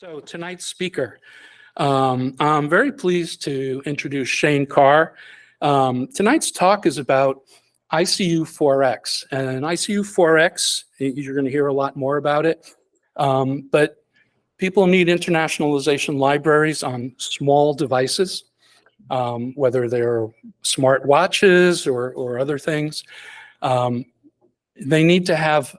So tonight's speaker, I'm very pleased to introduce Shane Carr. Tonight's talk is about ICU4X, and ICU4X, you're going to hear a lot more about it, but people need internationalization libraries on small devices, whether they're smart watches or other things. They need to have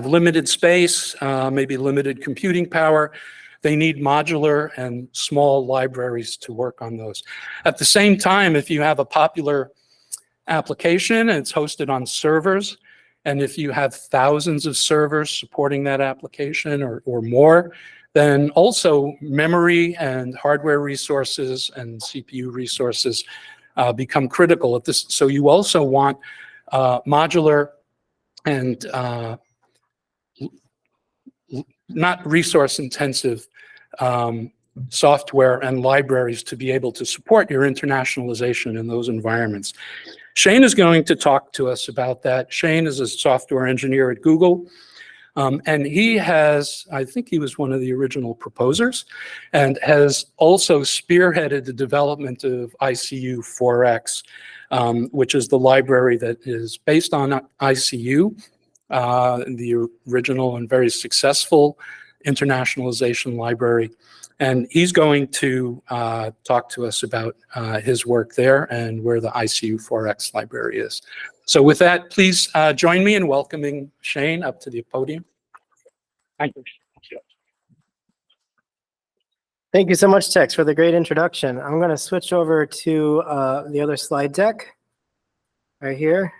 limited space, maybe limited computing power. They need modular and small libraries to work on those. At the same time, if you have a popular application and it's hosted on servers, and if you have thousands of servers supporting that application or more, then also memory and hardware resources and CPU resources become critical of this. So you also want modular and not resource-intensive software and libraries to be able to support your internationalization in those environments. Shane is going to talk to us about that. Shane is a software engineer at Google, and he has, I think he was one of the original proposers, and has also spearheaded the development of ICU4X, which is the library that is based on ICU, the original and very successful internationalization library. And he's going to talk to us about his work there and where the ICU4X library is. So with that, please join me in welcoming Shane up to the podium. Thank you. Thank you so much, Tex, for the great introduction. I'm going to switch over to the other slide deck right here.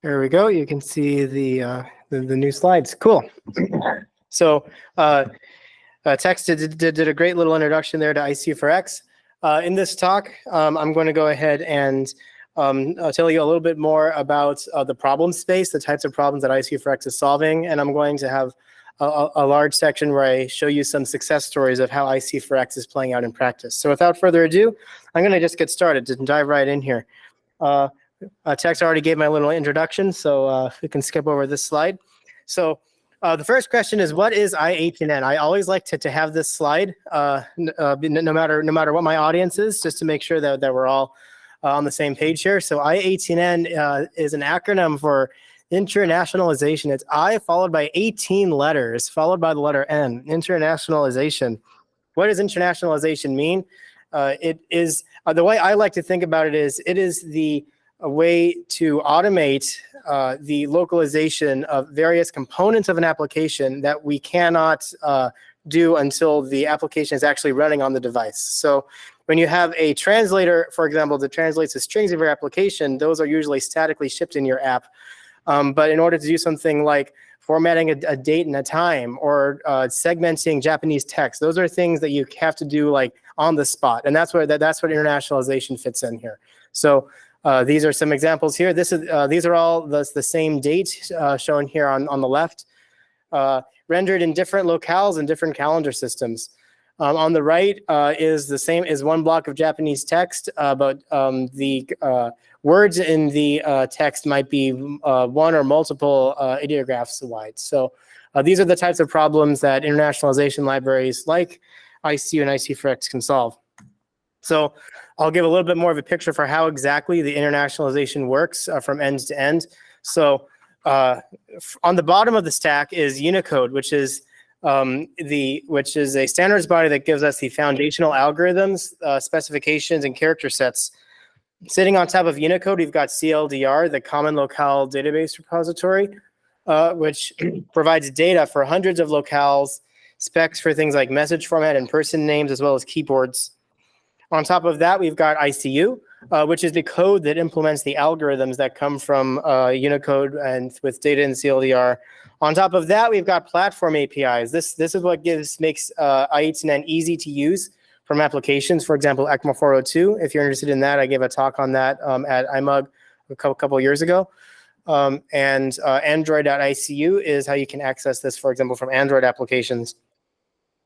There we go. You can see the new slides. Cool. So Tex did a great little introduction there to ICU4X. In this talk, I'm going to go ahead and tell you a little bit more about the problem space, the types of problems that ICU4X is solving, and I'm going to have a large section where I show you some success stories of how ICU4X is playing out in practice. So without further ado, I'm going to just get started and dive right in here. Tex already gave my little introduction, so we can skip over this slide. So the first question is, what is i18n? I always like to have this slide, no matter what my audience is, just to make sure that we're all on the same page here. So i18n is an acronym for internationalization. It's I followed by 18 letters, followed by the letter N, internationalization. What does internationalization mean? It is, the way I like to think about it is a way to automate the localization of various components of an application that we cannot do until the application is actually running on the device. So when you have a translator, for example, that translates the strings of your application, those are usually statically shipped in your app. But in order to do something like formatting a date and a time, or segmenting Japanese text, those are things that you have to do like on the spot, and that's what internationalization fits in here. So these are some examples here. These are all the same date shown here on the left, rendered in different locales and different calendar systems. On the right is the same as one block of Japanese text, but the words in the text might be one or multiple ideographs wide. So these are the types of problems that internationalization libraries like ICU and ICU4X can solve. So I'll give a little bit more of a picture for how exactly the internationalization works from end to end. So on the bottom of the stack is Unicode, which is a standards body that gives us the foundational algorithms, specifications, and character sets. Sitting on top of Unicode, we've got CLDR, the Common Locale Database Repository, which provides data for hundreds of locales, specs for things like message format and person names, as well as keyboards. On top of that, we've got ICU, which is the code that implements the algorithms that come from Unicode and with data in CLDR. On top of that, we've got platform APIs. This is what makes i18n easy to use from applications. For example, ECMA402. If you're interested in that, I gave a talk on that at IMUG a couple years ago. And Android.ICU is how you can access this, for example, from Android applications.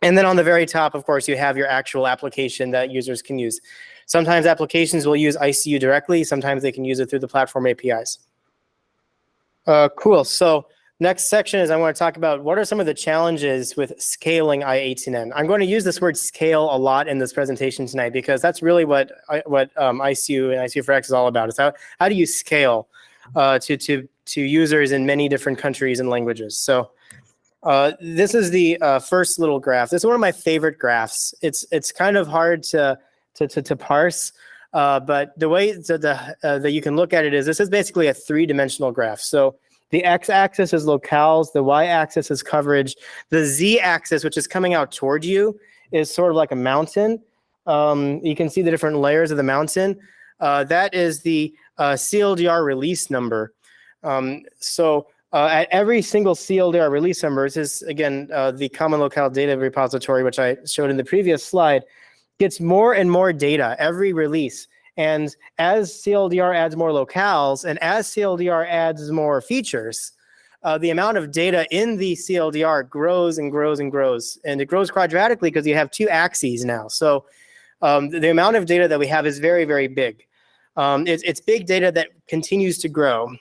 And then on the very top, of course, you have your actual application that users can use. Sometimes applications will use ICU directly. Sometimes they can use it through the platform APIs. Cool. So next section is I want to talk about what are some of the challenges with scaling i18n. I'm going to use this word scale a lot in this presentation tonight because that's really what ICU and ICU4X is all about. It's how do you scale to users in many different countries and languages. So this is the first little graph. This is one of my favorite graphs. It's kind of hard to parse, but the way that you can look at it is this is basically a three-dimensional graph. So the x-axis is locales, the y-axis is coverage, the z-axis, which is coming out toward you, is sort of like a mountain. You can see the different layers of the mountain. That is the CLDR release number. At every single CLDR release number, this is, again, the Common Locale Data Repository, which I showed in the previous slide, gets more and more data every release. And as CLDR adds more locales, and as CLDR adds more features, the amount of data in the CLDR grows and grows and grows. And it grows quadratically because you have two axes now. So the amount of data that we have is very, very big. It's big data that continues to grow.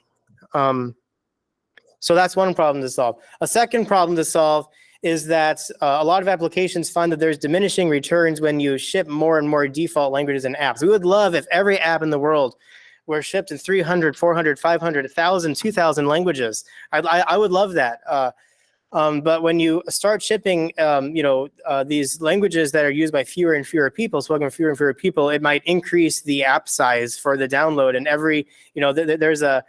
So that's one problem to solve. A second problem to solve is that a lot of applications find that there's diminishing returns when you ship more and more default languages and apps. We would love if every app in the world were shipped in 300, 400, 500, 1,000, 2,000 languages. I would love that. But when you start shipping these languages that are used by fewer and fewer people, spoken by fewer and fewer people, it might increase the app size for the download. And every, there's a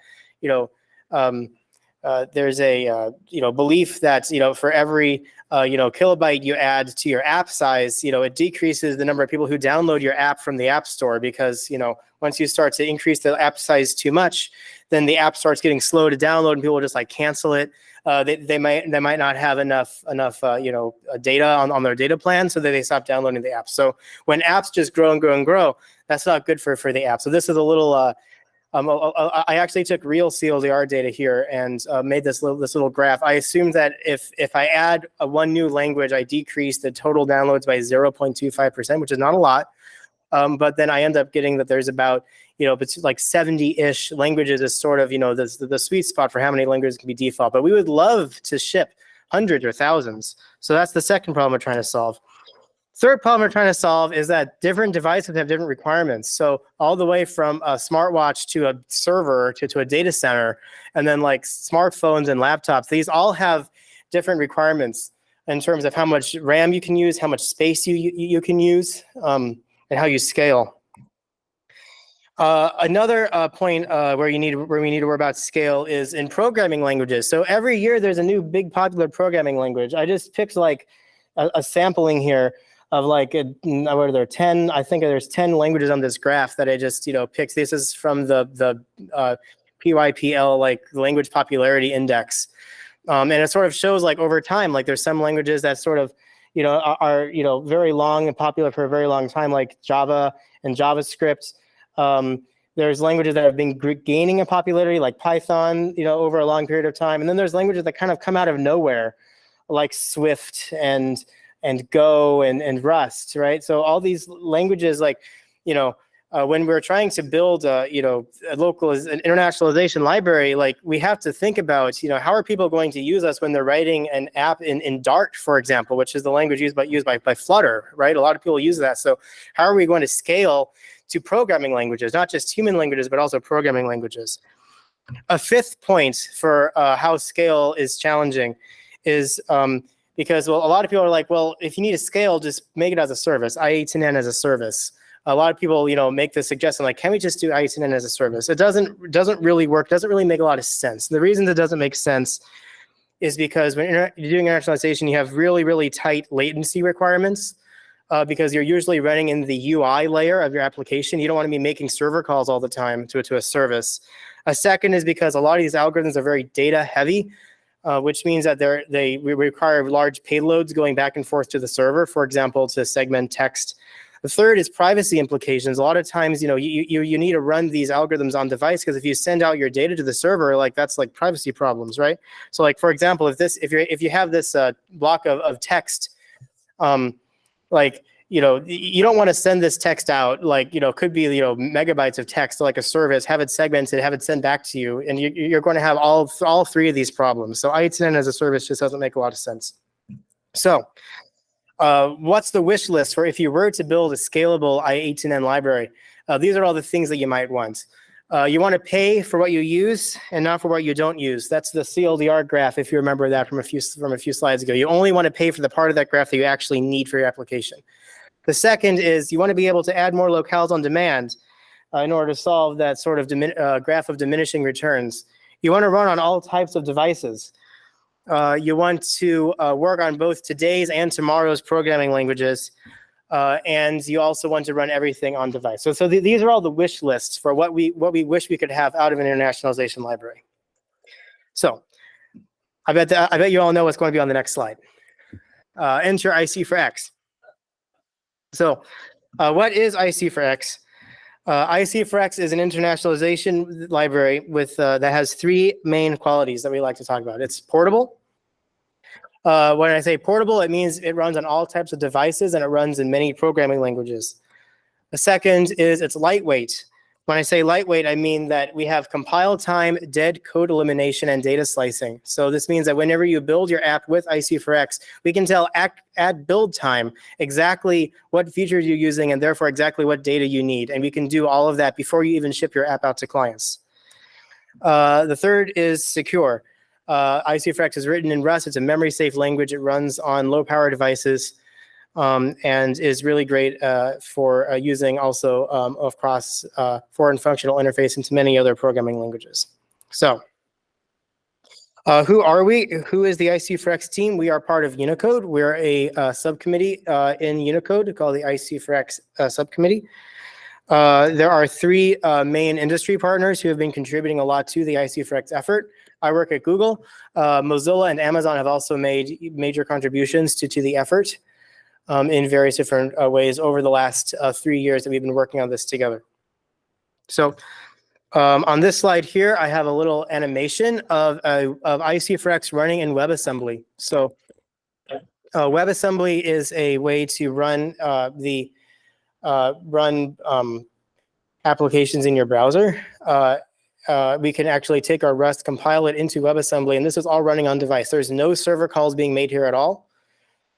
belief that, for every, kilobyte you add to your app size, it decreases the number of people who download your app from the App Store because, once you start to increase the app size too much, then the app starts getting slow to download and people just like cancel it. They might not have enough data on their data plan, so that they stop downloading the app. So when apps just grow and grow and grow, that's not good for the app. So this is a little, I actually took real CLDR data here and made this little graph. I assumed that if I add one new language, I decrease the total downloads by 0.25%, which is not a lot. But then I end up getting that there's about, it's like 70-ish languages is sort of, the sweet spot for how many languages can be default. But we would love to ship hundreds or thousands. So that's the second problem we're trying to solve. Third problem we're trying to solve is that different devices have different requirements. So all the way from a smartwatch to a server to a data center, and then like smartphones and laptops, these all have different requirements in terms of how much RAM you can use, how much space you can use, and how you scale. Another point where we need to worry about scale is in programming languages. So every year there's a new big popular programming language. I just picked like a sampling here of like, what are there, 10, I think there's 10 languages on this graph that I just, picked. This is from the PYPL, like language popularity index. And it sort of shows like over time, like there's some languages that sort of, are very long and popular for a very long time, like Java and JavaScript. There's languages that have been gaining in popularity, like Python, over a long period of time. And then there's languages that kind of come out of nowhere, like Swift and Go and Rust, right? So all these languages, like, when we're trying to build an internationalization library, like we have to think about, how are people going to use us when they're writing an app in Dart, for example, which is the language used by Flutter, right? A lot of people use that. So how are we going to scale to programming languages, not just human languages, but also programming languages? A fifth point for how scale is challenging is because, well, a lot of people are like, well, if you need to scale, just make it as a service, i18n as a service. A lot of people, make the suggestion like, can we just do i18n as a service? It doesn't really work, doesn't really make a lot of sense. The reason it doesn't make sense is because when you're doing internationalization, you have really, really tight latency requirements because you're usually running in the UI layer of your application. You don't want to be making server calls all the time to a service. A second is because a lot of these algorithms are very data heavy, which means that they require large payloads going back and forth to the server, for example, to segment text. The third is privacy implications. A lot of times, you need to run these algorithms on device because if you send out your data to the server, like that's like privacy problems, right? So, like for example, if you have this block of text, like you don't want to send this text out like, could be, megabytes of text to like a service, have it segmented, have it sent back to you. And you're going to have all three of these problems. So i18n as a service just doesn't make a lot of sense. So what's the wish list for if you were to build a scalable i18n library? These are all the things that you might want. You want to pay for what you use and not for what you don't use. That's the CLDR graph, if you remember that from a few slides ago. You only want to pay for the part of that graph that you actually need for your application. The second is you want to be able to add more locales on demand in order to solve that sort of graph of diminishing returns. You want to run on all types of devices. You want to work on both today's and tomorrow's programming languages. And you also want to run everything on device. So these are all the wish lists for what we wish we could have out of an internationalization library. So I bet you all know what's going to be on the next slide. Enter IC4X. So what is IC4X? IC4X is an internationalization library with that has three main qualities that we like to talk about. It's portable. When I say portable, it means it runs on all types of devices and it runs in many programming languages. The second is it's lightweight. When I say lightweight, I mean that we have compile time, dead code elimination, and data slicing. So this means that whenever you build your app with IC4X, we can tell at build time exactly what features you're using and therefore exactly what data you need. And we can do all of that before you even ship your app out to clients. The third is secure. IC4X is written in Rust. It's a memory-safe language. It runs on low-power devices and is really great for using also across foreign functional interface into many other programming languages. So who are we? Who is the IC4X team? We are part of Unicode. We're a subcommittee in Unicode called the IC4X subcommittee. There are three main industry partners who have been contributing a lot to the IC4X effort. I work at Google. Mozilla and Amazon have also made major contributions to the effort in various different ways over the last 3 years that we've been working on this together. So on this slide here, I have a little animation of IC4X running in WebAssembly. So WebAssembly is a way to run applications in your browser. We can actually take our Rust, compile it into WebAssembly, and this is all running on device. There's no server calls being made here at all.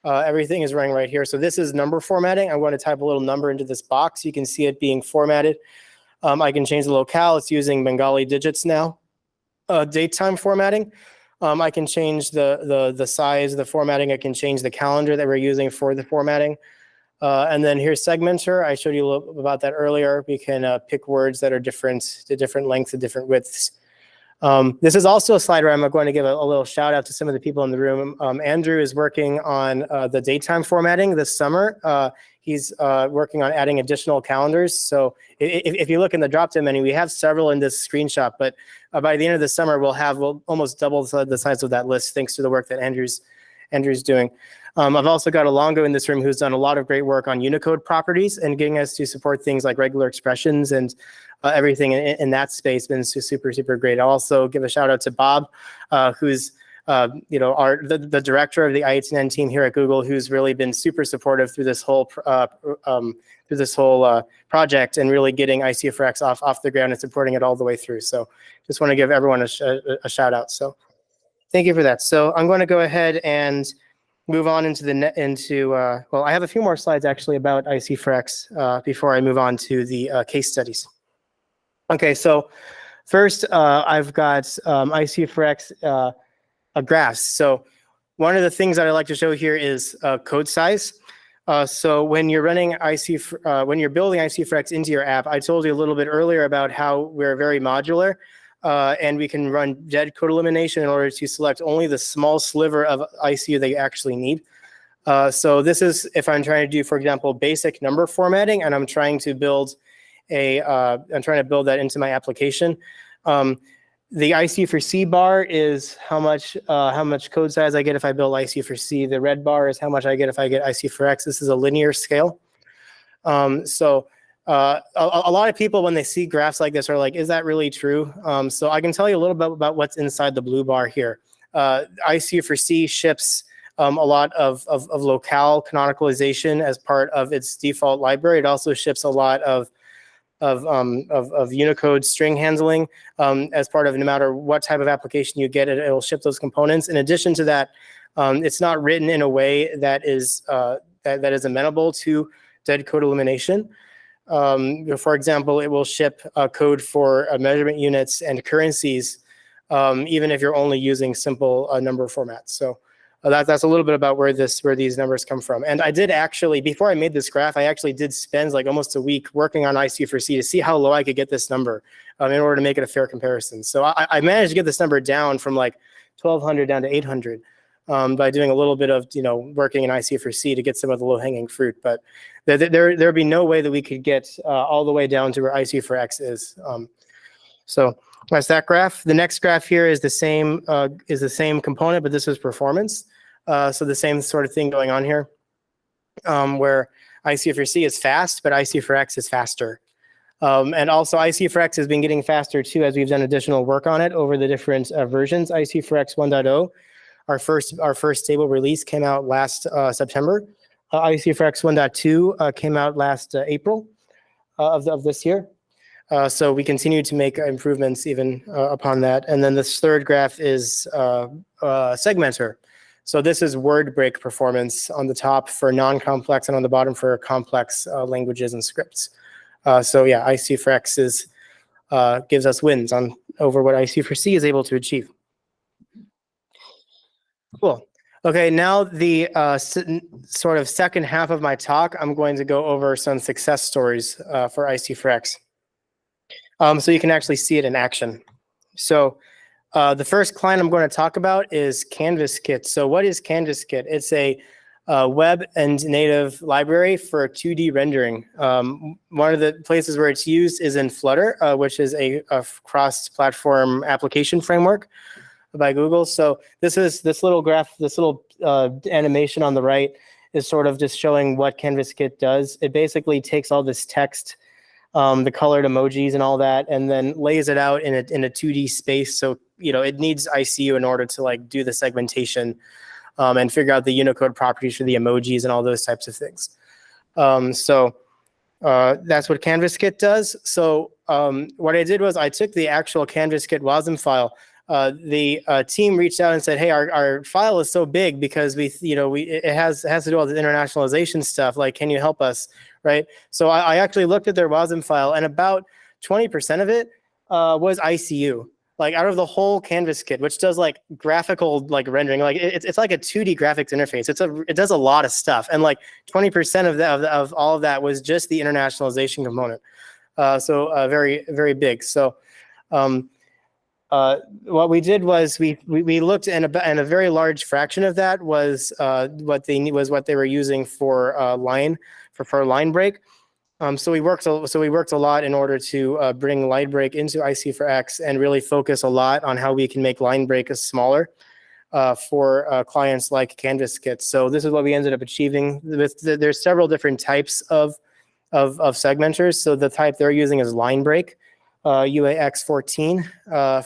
Everything is running right here. So this is number formatting. I'm going to type a little number into this box. You can see it being formatted. I can change the locale. It's using Bengali digits now. Date time formatting. I can change the size of the formatting. I can change the calendar that we're using for the formatting. And then here's segmenter. I showed you a little about that earlier. We can pick words that are different to different lengths and different widths. This is also a slide where I'm going to give a little shout out to some of the people in the room. Andrew is working on the datetime formatting this summer. He's working on adding additional calendars. So if you look in the drop-down menu, we have several in this screenshot, but by the end of the summer, we'll almost double the size of that list thanks to the work that Andrew's doing. I've also got Alongo in this room who's done a lot of great work on Unicode properties and getting us to support things like regular expressions and everything in that space. Been super, super great. I'll also give a shout out to Bob, who's the director of the i18n team here at Google, who's really been super supportive through this whole project and really getting IC4X off the ground and supporting it all the way through. So just want to give everyone a shout out. So thank you for that. So I'm going to go ahead and move on into well, I have a few more slides actually about IC4X before I move on to the case studies. Okay, so first I've got IC4X graphs. So one of the things that I like to show here is code size. So when you're running when you're building IC4X into your app, I told you a little bit earlier about how we're very modular. And we can run dead code elimination in order to select only the small sliver of ICU that you actually need. So this is if I'm trying to do, for example, basic number formatting, and I'm trying to build that into my application. The IC4C bar is how much code size I get if I build IC4C. The red bar is how much I get if I get IC4X. This is a linear scale. So a lot of people, when they see graphs like this, are like, is that really true? So I can tell you a little bit about what's inside the blue bar here. IC4C ships a lot of locale canonicalization as part of its default library. It also ships a lot of Unicode string handling as part of, no matter what type of application you get, it'll ship those components. In addition to that, it's not written in a way that is amenable to dead code elimination. For example, it will ship code for measurement units and currencies, even if you're only using simple number formats. So that's a little bit about where these numbers come from. And I did actually, before I made this graph, I actually did spend like almost a week working on ICU4C to see how low I could get this number in order to make it a fair comparison. So I managed to get this number down from like 1,200 down to 800 by doing a little bit of working in ICU4C to get some of the low-hanging fruit. But there'd be no way that we could get all the way down to where ICU4X is. So that's that graph. The next graph here is the same component, but this is performance. So the same sort of thing going on here, where ICU4C is fast, but ICU4X is faster. And also ICU4X has been getting faster too as we've done additional work on it over the different versions. ICU4X 1.0, our first stable release came out last September. ICU4X 1.2 came out last April of this year. So we continue to make improvements even upon that. And then this third graph is segmenter. So this is word break performance on the top for non-complex and on the bottom for complex languages and scripts. So yeah, ICU4X gives us wins over what ICU4C is able to achieve. Cool. Okay, now the sort of second half of my talk, I'm going to go over some success stories for ICU4X. So you can actually see it in action. So the first client I'm going to talk about is CanvasKit. So what is CanvasKit? It's a web and native library for 2D rendering. One of the places where it's used is in Flutter, which is a cross-platform application framework by Google. So this little graph, this little animation on the right is sort of just showing what CanvasKit does. It basically takes all this text, the colored emojis and all that, and then lays it out in a 2D space. So it needs ICU in order to like do the segmentation and figure out the Unicode properties for the emojis and all those types of things. So that's what CanvasKit does. So what I did was I took the actual CanvasKit WASM file. The team reached out and said, "Hey, our file is so big because it has to do all the internationalization stuff. Like, can you help us?" Right. So I actually looked at their WASM file, and about 20% of it was ICU. Like out of the whole CanvasKit, which does like graphical like rendering, like it's like a 2D graphics interface. It does a lot of stuff, and like 20% of all of that was just the internationalization component. So very, very big. So what we did was we looked, and a very large fraction of that was what they were using for line break. So we worked a lot in order to bring line break into ICU4X and really focus a lot on how we can make line break smaller for clients like CanvasKit. So this is what we ended up achieving. There's several different types of segmenters. So the type they're using is line break. UAX14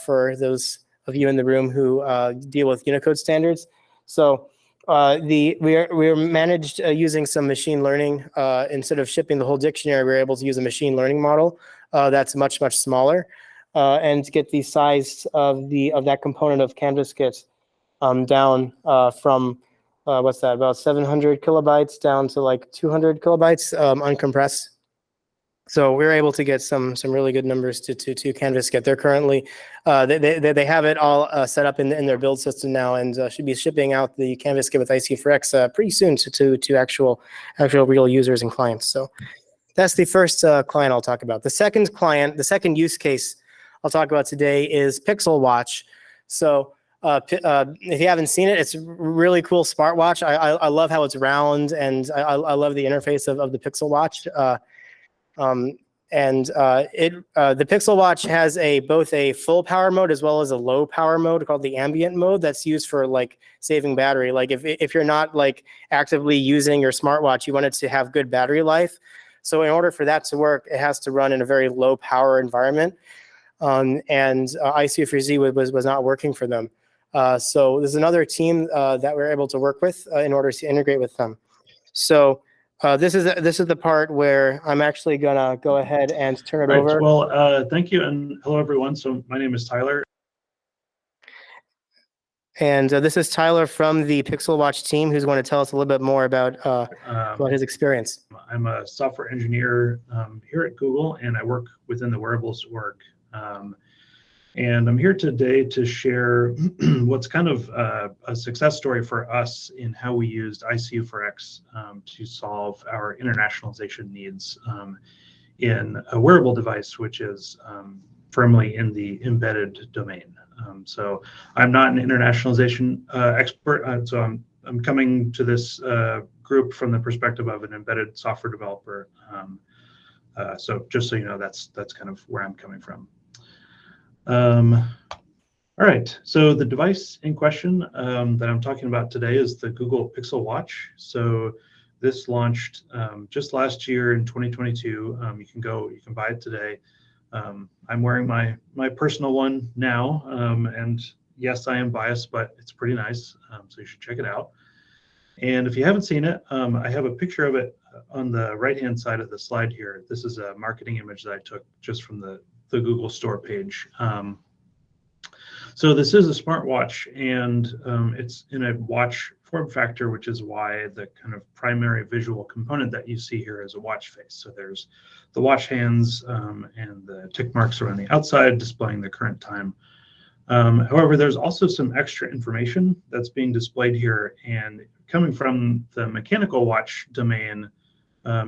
for those of you in the room who deal with Unicode standards. So we are managed using some machine learning. Instead of shipping the whole dictionary, we're able to use a machine learning model that's much smaller and get the size of that component of CanvasKit down from what's that, about 700 kilobytes down to like 200 kilobytes uncompressed. So we're able to get some really good numbers to CanvasKit. They're currently they have it all set up in their build system now, and should be shipping out the CanvasKit with ICU4X pretty soon to actual real users and clients. So that's the first client I'll talk about. The second client, the second use case I'll talk about today is Pixel Watch. So if you haven't seen it, it's a really cool smartwatch. I love how it's round, and I love the interface of the Pixel Watch. The Pixel Watch has both a full power mode as well as a low power mode called the ambient mode that's used for like saving battery. Like if you're not like actively using your smartwatch, you want it to have good battery life. So in order for that to work, it has to run in a very low power environment. And ICU4Z was not working for them. So this is another team that we're able to work with in order to integrate with them. So this is the part where I'm actually gonna go ahead and turn it over. Well, thank you, and hello everyone. So my name is Tyler. And this is Tyler from the Pixel Watch team, who's going to tell us a little bit more about his experience. I'm a software engineer here at Google, and I work within the wearables org. And I'm here today to share what's kind of a success story for us in how we used ICU4X to solve our internationalization needs in a wearable device, which is firmly in the embedded domain. So I'm not an internationalization expert, so I'm coming to this group from the perspective of an embedded software developer. So just so you know, that's kind of where I'm coming from. All right, so the device in question that I'm talking about today is the Google Pixel Watch. So this launched just last year in 2022. You can buy it today. I'm wearing my personal one now, and yes, I am biased, but it's pretty nice, so you should check it out. And if you haven't seen it, I have a picture of it on the right-hand side of the slide here. This is a marketing image that I took just from the Google Store page. So this is a smartwatch, and it's in a watch form factor, which is why the kind of primary visual component that you see here is a watch face. So there's the watch hands and the tick marks around the outside displaying the current time. However, there's also some extra information that's being displayed here, and coming from the mechanical watch domain,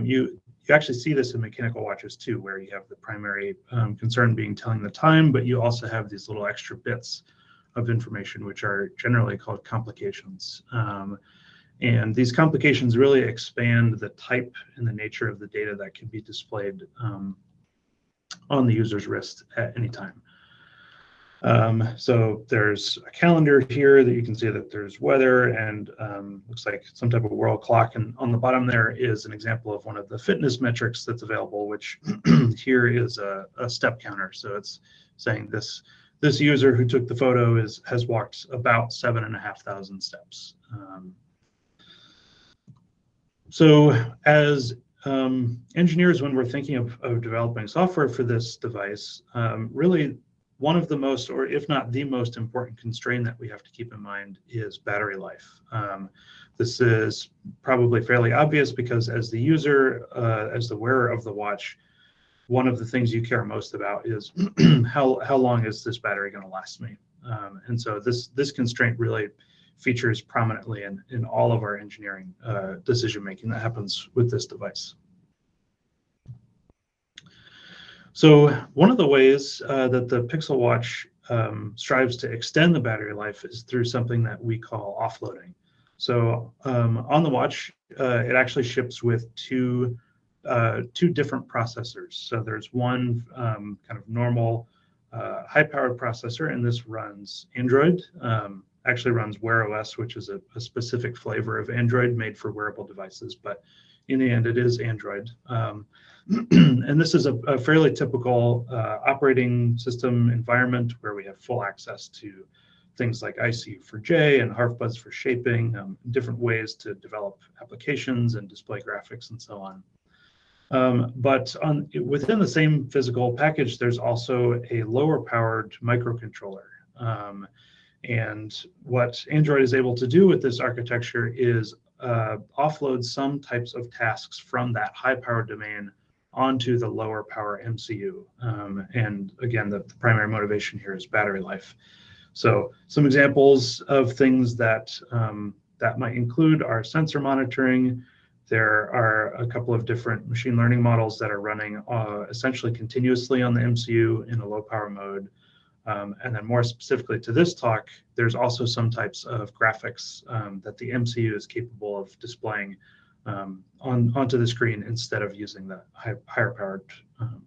you actually see this in mechanical watches too, where you have the primary concern being telling the time, but you also have these little extra bits of information, which are generally called complications. And these complications really expand the type and the nature of the data that can be displayed on the user's wrist at any time. So there's a calendar here that you can see that there's weather and looks like some type of world clock. And on the bottom there is an example of one of the fitness metrics that's available, which here is a step counter. So it's saying this user who took the photo has walked about 7,500 steps. So as engineers, when we're thinking of developing software for this device, really one of the most, or if not the most important constraint that we have to keep in mind is battery life. This is probably fairly obvious because as the user, as the wearer of the watch, one of the things you care most about is how long is this battery going to last me? And so this constraint really features prominently in all of our engineering decision making that happens with this device. So one of the ways that the Pixel Watch strives to extend the battery life is through something that we call offloading. So on the watch, it actually ships with two different processors. So there's one kind of normal high-powered processor, and this runs Android. Actually runs Wear OS, which is a specific flavor of Android made for wearable devices, but in the end, it is Android. And this is a fairly typical operating system environment where we have full access to things like ICU4J and HarfBuzz for shaping, different ways to develop applications and display graphics and so on. But within the same physical package, there's also a lower powered microcontroller. And what Android is able to do with this architecture is offload some types of tasks from that high power domain onto the lower power MCU. And again, the primary motivation here is battery life. So some examples of things that that might include are sensor monitoring. There are a couple of different machine learning models that are running essentially continuously on the MCU in a low power mode. And then more specifically to this talk, there's also some types of graphics that the MCU is capable of displaying onto the screen instead of using the higher powered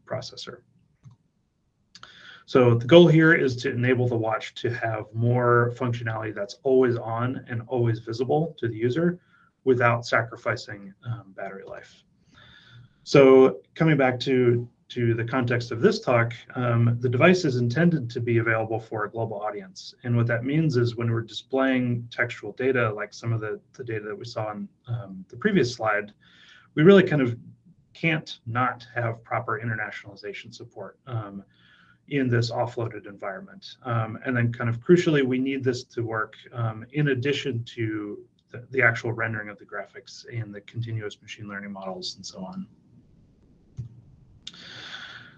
processor. So the goal here is to enable the watch to have more functionality that's always on and always visible to the user without sacrificing battery life. So coming back to to the context of this talk, the device is intended to be available for a global audience. And what that means is when we're displaying textual data, like some of the data that we saw on the previous slide, we really kind of can't not have proper internationalization support in this offloaded environment. And then kind of crucially, we need this to work in addition to the actual rendering of the graphics and the continuous machine learning models and so on.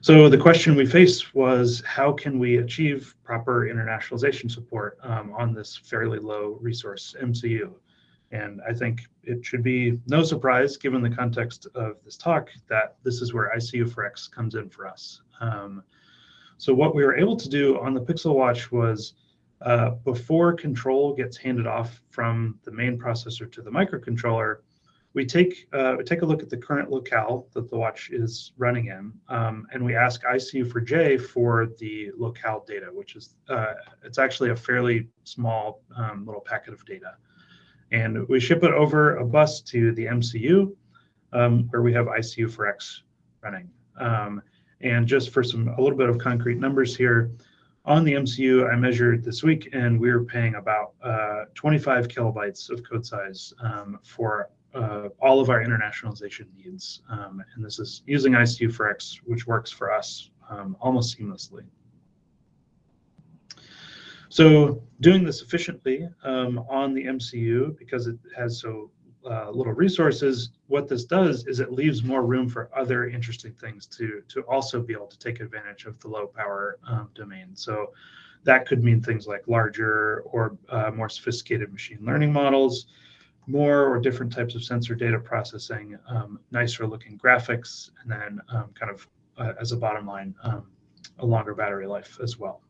So the question we faced was, how can we achieve proper internationalization support on this fairly low resource MCU? And I think it should be no surprise, given the context of this talk, that this is where ICU4X comes in for us. So what we were able to do on the Pixel Watch was, before control gets handed off from the main processor to the microcontroller, we take a look at the current locale that the watch is running in, and we ask ICU4J for the locale data, which is, it's actually a fairly small little packet of data. And we ship it over a bus to the MCU, where we have ICU4X running. And just for a little bit of concrete numbers here, on the MCU I measured this week, and we were paying about 25 kilobytes of code size for all of our internationalization needs. And this is using ICU4X, which works for us almost seamlessly. So doing this efficiently on the MCU, because it has so little resources, what this does is it leaves more room for other interesting things to also be able to take advantage of the low power domain. So that could mean things like larger or more sophisticated machine learning models, more or different types of sensor data processing, nicer looking graphics, and then kind of as a bottom line, a longer battery life as well.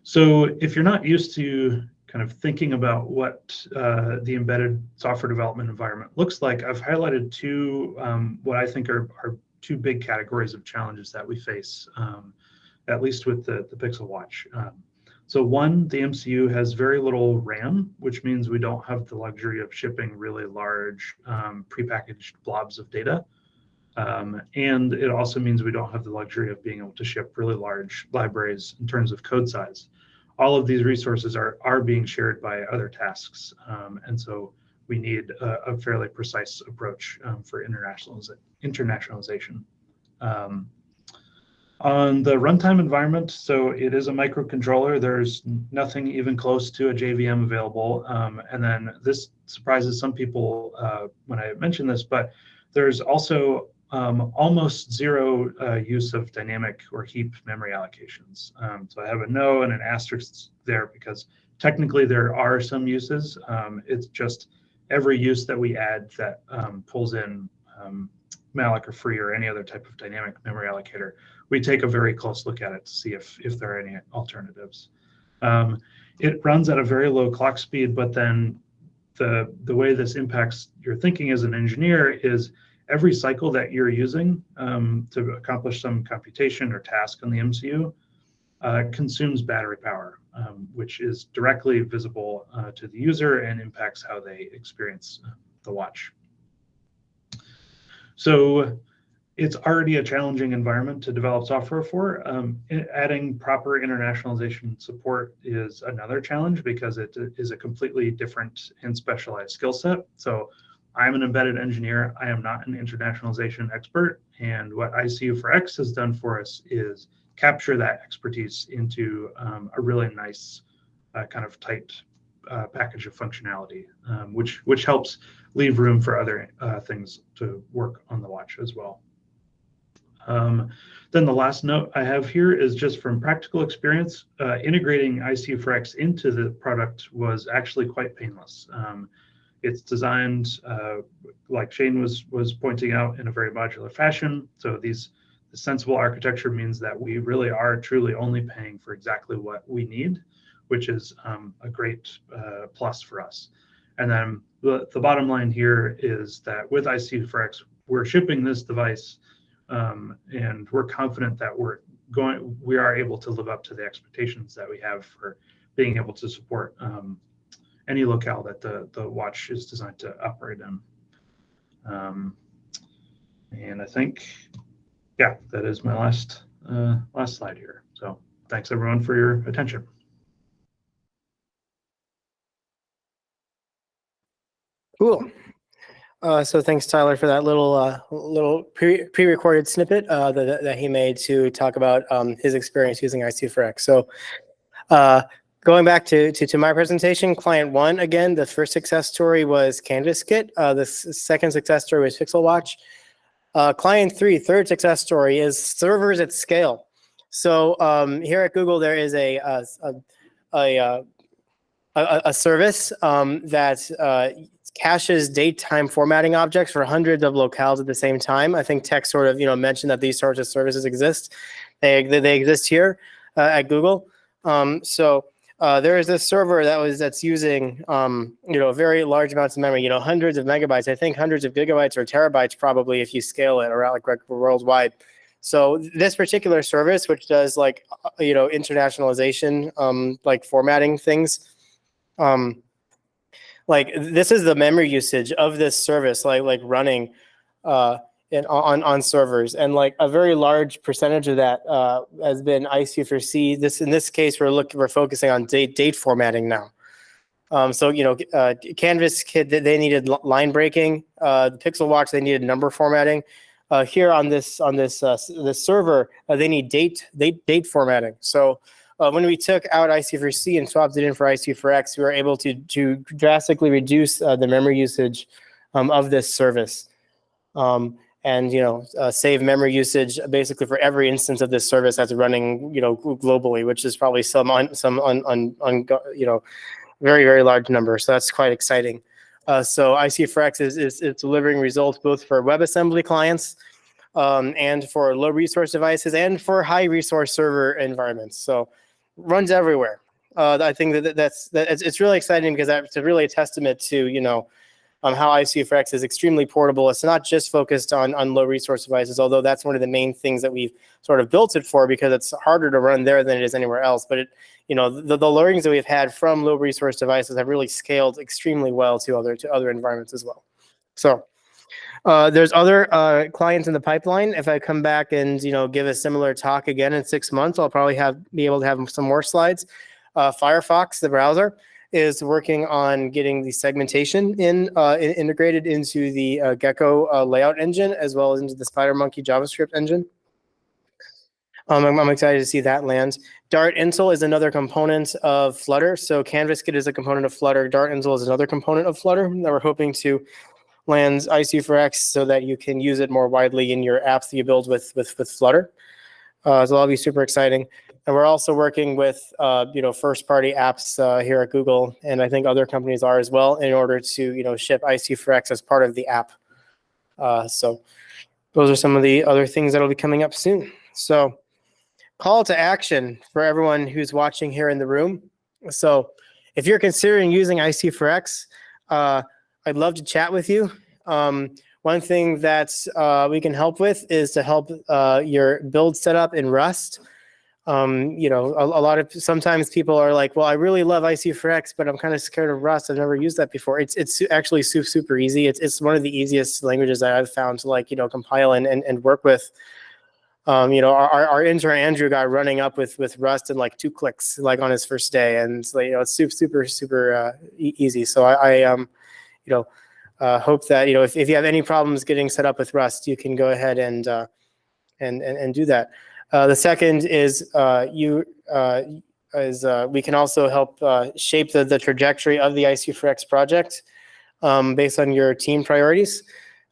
So if you're not used to kind of thinking about what the embedded software development environment looks like, I've highlighted two, what I think are two big categories of challenges that we face, at least with the Pixel Watch. So one, the MCU has very little RAM, which means we don't have the luxury of shipping really large prepackaged blobs of data. And it also means we don't have the luxury of being able to ship really large libraries in terms of code size. All of these resources are being shared by other tasks. And so we need a fairly precise approach for internationalization. On the runtime environment, so it is a microcontroller. There's nothing even close to a JVM available. And then this surprises some people when I mention this, but there's also almost zero use of dynamic or heap memory allocations. So I have a no and an asterisk there because technically there are some uses. It's just every use that we add that pulls in malloc or free or any other type of dynamic memory allocator, we take a very close look at it to see if there are any alternatives. It runs at a very low clock speed, but then the way this impacts your thinking as an engineer is every cycle that you're using to accomplish some computation or task on the MCU consumes battery power, which is directly visible to the user and impacts how they experience the watch. So it's already a challenging environment to develop software for. Adding proper internationalization support is another challenge because it is a completely different and specialized skill set. So I'm an embedded engineer. I am not an internationalization expert. And what ICU4X has done for us is capture that expertise into a really nice kind of tight package of functionality, which helps leave room for other things to work on the watch as well. Then the last note I have here is just from practical experience, integrating ICU4X into the product was actually quite painless. It's designed, like Shane was pointing out, in a very modular fashion. So the sensible architecture means that we really are truly only paying for exactly what we need, which is a great plus for us. And then the bottom line here is that with ICU4X, we're shipping this device and we're confident that we are able to live up to the expectations that we have for being able to support any locale that the watch is designed to operate in. And I think, yeah, that is my last slide here. So thanks everyone for your attention. Cool. So thanks, Tyler, for that little pre-recorded snippet that he made to talk about his experience using ICU4X. So going back to my presentation, client 1, again, the first success story was CanvasKit. The second success story was PixelWatch. Client 3, third success story, is servers at scale. So here at Google, there is a service that caches date-time formatting objects for hundreds of locales at the same time. I think Tech sort of mentioned that these sorts of services exist. They exist here at Google. There is this server that's using very large amounts of memory, hundreds of megabytes. I think hundreds of gigabytes or terabytes probably if you scale it around like worldwide. So this particular service, which does like internationalization, like formatting things, like this is the memory usage of this service, like running on servers, and like a very large percentage of that has been ICU4C. In this case, we're focusing on date formatting now. CanvasKit, they needed line breaking. The PixelWatch, they needed number formatting. Here on this server, they need date formatting. So when we took out ICU4C and swapped it in for ICU4X, we were able to drastically reduce the memory usage of this service, and save memory usage basically for every instance of this service that's running globally, which is probably some very, very large number. So that's quite exciting. So ICU4X is delivering results both for WebAssembly clients and for low resource devices and for high resource server environments. So runs everywhere. I think it's really exciting because that's really a testament to how ICU4X is extremely portable. It's not just focused on low resource devices, although that's one of the main things that we've sort of built it for, because it's harder to run there than it is anywhere else. But the learnings that we've had from low resource devices have really scaled extremely well to other environments as well. So there's other clients in the pipeline. If I come back and give a similar talk again in 6 months, I'll probably be able to have some more slides. Firefox, the browser, is working on getting the segmentation integrated into the Gecko layout engine, as well as into the SpiderMonkey JavaScript engine. I'm excited to see that land. Dart Insel is another component of Flutter. So CanvasKit is a component of Flutter. Dart Insel is another component of Flutter that we're hoping to land ICU4X so that you can use it more widely in your apps that you build with Flutter. So that'll be super exciting. And we're also working with first-party apps here at Google, and I think other companies are as well, in order to ship ICU4X as part of the app. So those are some of the other things that'll be coming up soon. So call to action for everyone who's watching here in the room. So if you're considering using ICU4X, I'd love to chat with you. One thing that we can help with is to help your build setup in Rust. Sometimes people are like, well, I really love ICU4X, but I'm kind of scared of Rust. I've never used that before. It's actually super easy. It's one of the easiest languages that I've found to compile and work with. Our intern Andrew got running up with Rust in like 2 clicks, like on his first day, and it's super easy. So I hope that if you have any problems getting set up with Rust, you can go ahead and do that. The second is we can also help shape the trajectory of the ICU4X project based on your team priorities.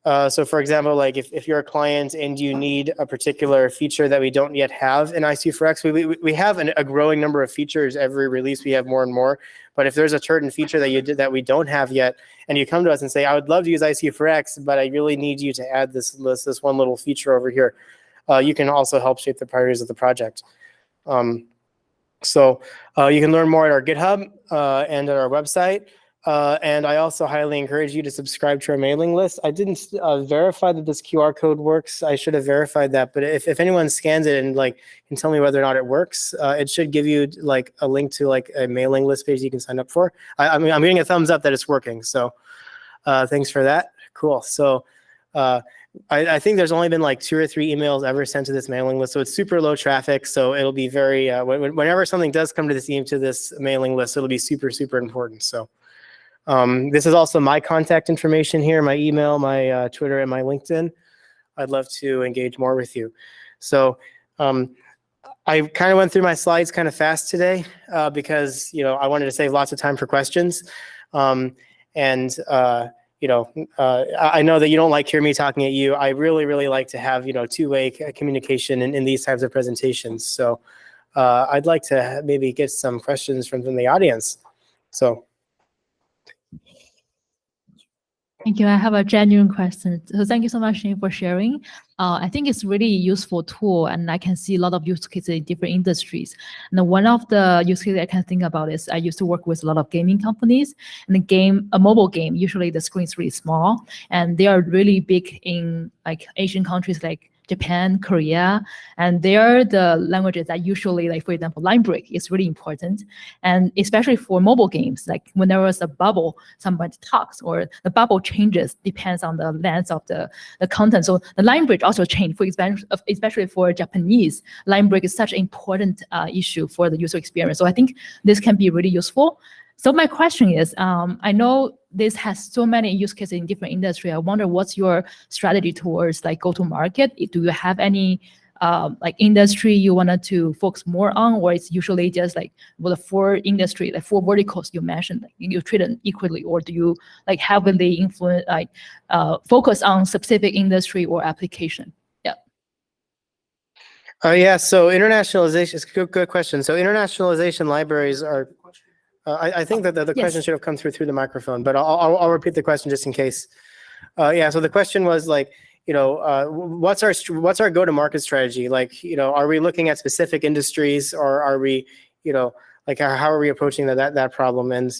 So for example, like if you're a client and you need a particular feature that we don't yet have in ICU4X, we have a growing number of features. Every release we have more and more. But if there's a certain feature that we don't have yet, and you come to us and say, I would love to use ICU4X, but I really need you to add this one little feature over here, you can also help shape the priorities of the project. So you can learn more at our GitHub and at our website. And I also highly encourage you to subscribe to our mailing list. I didn't verify that this QR code works. I should have verified that. But if anyone scans it and can tell me whether or not it works, it should give you a link to a mailing list page you can sign up for. I'm getting a thumbs up that it's working. So thanks for that. Cool. So I think there's only been like 2 or 3 emails ever sent to this mailing list, so it's super low traffic. So it'll be very whenever something does come to this mailing list, it'll be super important. So this is also my contact information here, my email, my Twitter, and my LinkedIn. I'd love to engage more with you. So I kind of went through my slides kind of fast today because I wanted to save lots of time for questions. I know that you don't like hearing me talking at you. I really like to have two-way communication in these types of presentations. So I'd like to maybe get some questions from the audience. So. Thank you. I have a genuine question. So thank you so much, Shane, for sharing. I think it's really useful tool, and I can see a lot of use cases in different industries. And one of the use cases I can think about is I used to work with a lot of gaming companies, and a mobile game, usually the screen is really small, and they are really big in like Asian countries like Japan, Korea, and they are the languages that usually, like for example, line break is really important, and especially for mobile games, like when there was a bubble, somebody talks or the bubble changes depends on the length of the content. So the line break also changed. For example, especially for Japanese, line break is such an important issue for the user experience. So I think this can be really useful. So my question is, I know this has so many use cases in different industry. I wonder what's your strategy towards like go to market? Do you have any like industry you wanted to focus more on, or it's usually just like the 4 industry, like 4 verticals you mentioned, like you treat them equally, or do you like heavily influence, like focus on specific industry or application? Yeah. Yeah. So internationalization is a good question. So internationalization libraries are. I think that the question should have come through the microphone, but I'll repeat the question just in case. Yeah. So the question was like, what's our go-to-market strategy? Like, are we looking at specific industries, or are we, like how are we approaching that problem? And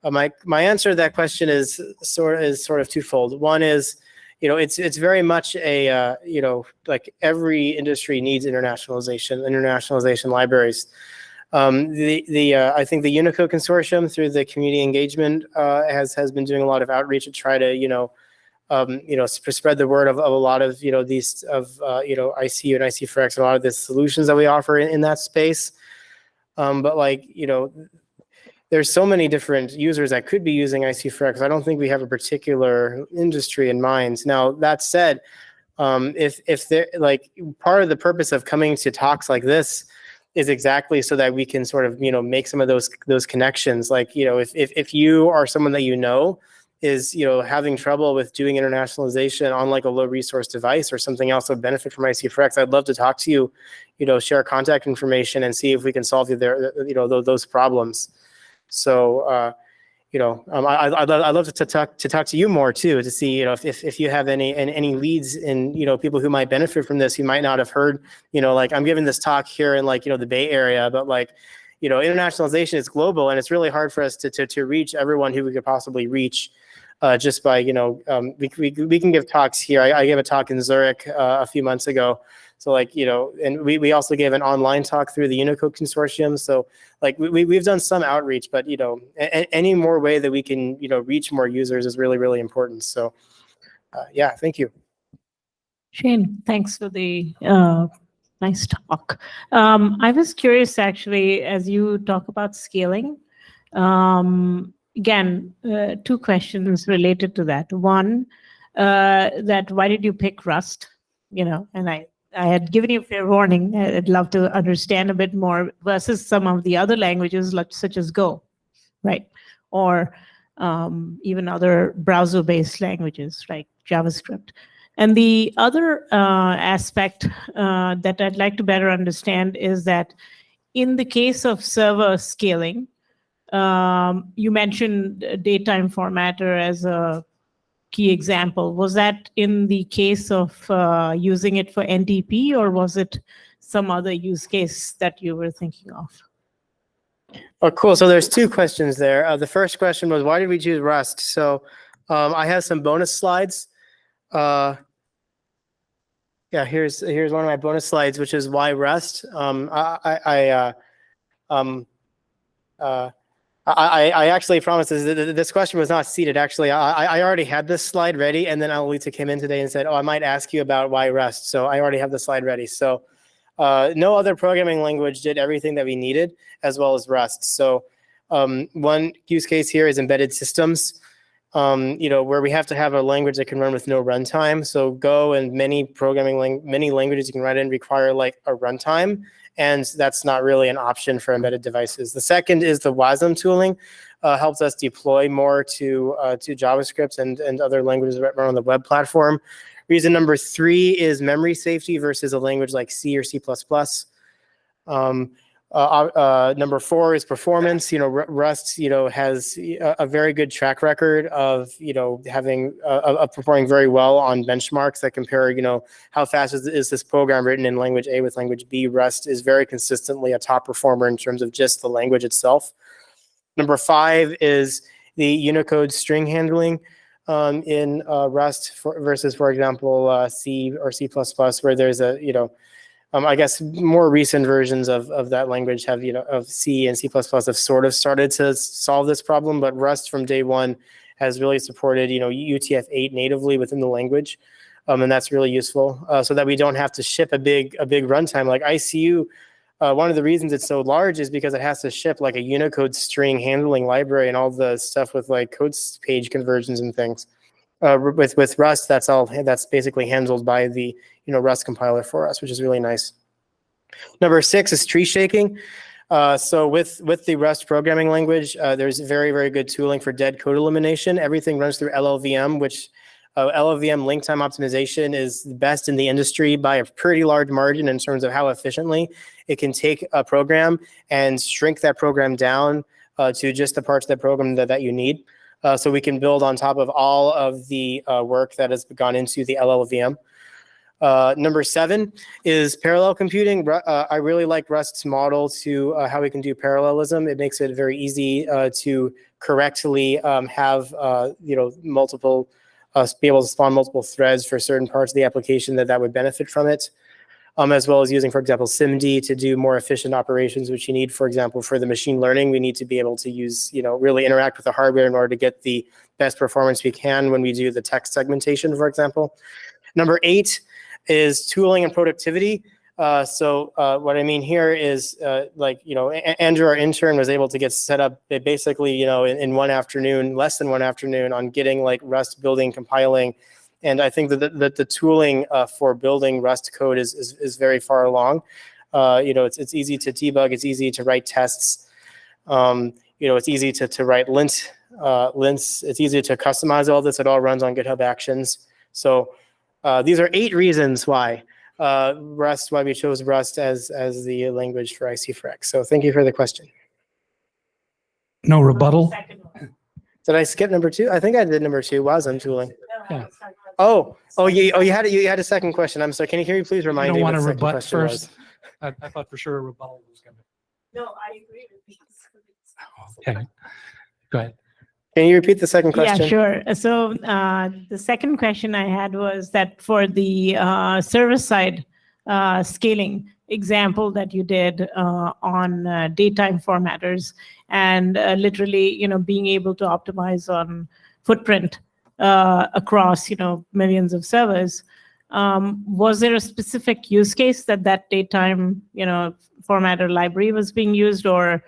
my answer to that question is sort of twofold. One is, it's very much a like every industry needs internationalization libraries. I think the Unicode consortium through the community engagement has been doing a lot of outreach to try to spread the word of a lot of these ICU and IC4X and a lot of the solutions that we offer in that space. But like there's so many different users that could be using IC4X. I don't think we have a particular industry in mind. Now that said, if they're like part of the purpose of coming to talks like this is exactly so that we can sort of make some of those connections. Like if you are someone that is having trouble with doing internationalization on like a low resource device or something else of benefit from IC4X, I'd love to talk to you, share contact information and see if we can solve those problems. So I'd love to talk to you more too, to see if you have any leads in people who might benefit from this. You might not have heard, like I'm giving this talk here in like the Bay Area, but like internationalization is global, and it's really hard for us to reach everyone who we could possibly reach just by we can give talks here. I gave a talk in Zurich a few months ago. So like, and we also gave an online talk through the Unicode consortium. So like we've done some outreach, but any more way that we can reach more users is really important. So yeah, thank you. Shane, thanks for the nice talk. I was curious actually, as you talk about scaling, again, 2 questions related to that. One, that why did you pick Rust? And I had given you a fair warning. I'd love to understand a bit more versus some of the other languages such as Go, right? Or even other browser-based languages like JavaScript. And the other aspect that I'd like to better understand is that in the case of server scaling, you mentioned datetime formatter as a key example. Was that in the case of using it for NTP, or was it some other use case that you were thinking of? Oh, cool. So there's 2 questions there. The first question was, why did we choose Rust? So I have some bonus slides. Yeah, here's one of my bonus slides, which I I actually promised this question was not seated. Actually, I already had this slide ready, and then Alita came in today and said, "Oh, I might ask you about why Rust." So I already have the slide ready. So no other programming language did everything that we needed, as well as Rust. So one use case here is embedded systems. Where we have to have a language that can run with no runtime. So Go and many many languages you can write in require like a runtime, and that's not really an option for embedded devices. The second is the WASM tooling, helps us deploy more to JavaScript and other languages that run on the web platform. Reason number 3 is memory safety versus a language like C or C++. Number 4 is performance. Rust, has a very good track record of, having performing very well on benchmarks that compare, how fast is this program written in language A with language B. Rust is very consistently a top performer in terms of just the language itself. Number 5 is the Unicode string handling in Rust versus, for example, C or C++, where there's a, I guess more recent versions of that language have, of C and C++ have sort of started to solve this problem, but Rust from day one has really supported, UTF-8 natively within the language, and that's really useful so that we don't have to ship a big runtime like ICU. One of the reasons it's so large is because it has to ship like a Unicode string handling library and all the stuff with like code page conversions and things. With Rust, that's basically handled by the Rust compiler for us, which is really nice. Number 6 is tree shaking. So with the Rust programming language, there's very, very good tooling for dead code elimination. Everything runs through LLVM, which LLVM link time optimization is the best in the industry by a pretty large margin in terms of how efficiently it can take a program and shrink that program down to just the parts of the program that you need. So we can build on top of all of the work that has gone into the LLVM. Number 7 is parallel computing. I really like Rust's model to how we can do parallelism. It makes it very easy to correctly have multiple, be able to spawn multiple threads for certain parts of the application that would benefit from it. As well as using, for example, SIMD to do more efficient operations, which you need, for example, for the machine learning. We need to be able to use, really interact with the hardware in order to get the best performance we can when we do the text segmentation, for example. Number 8 is tooling and productivity. So what I mean here is Andrew, our intern, was able to get set up basically, in one afternoon, less than one afternoon, on getting like Rust building, compiling. And I think that the tooling for building Rust code is very far along. It's easy to debug. It's easy to write tests. It's easy to write lints. It's easy to customize all this. It all runs on GitHub Actions. So these are 8 reasons why why we chose Rust as the language for IC4X. So thank you for the question. No rebuttal? Did I skip number 2? I think I did number 2. WASM tooling. Yeah. You had a second question. I'm sorry. Can you please remind me? You don't what want to the second rebut question first? was? I thought for sure a rebuttal was coming. No, I agree with you. Okay. Go ahead. Can you repeat the second question? Yeah, sure. So the second question I had was that for the server-side scaling example that you did on datetime formatters and literally, being able to optimize on footprint across, millions of servers, was there a specific use case that datetime, formatter library was being used, or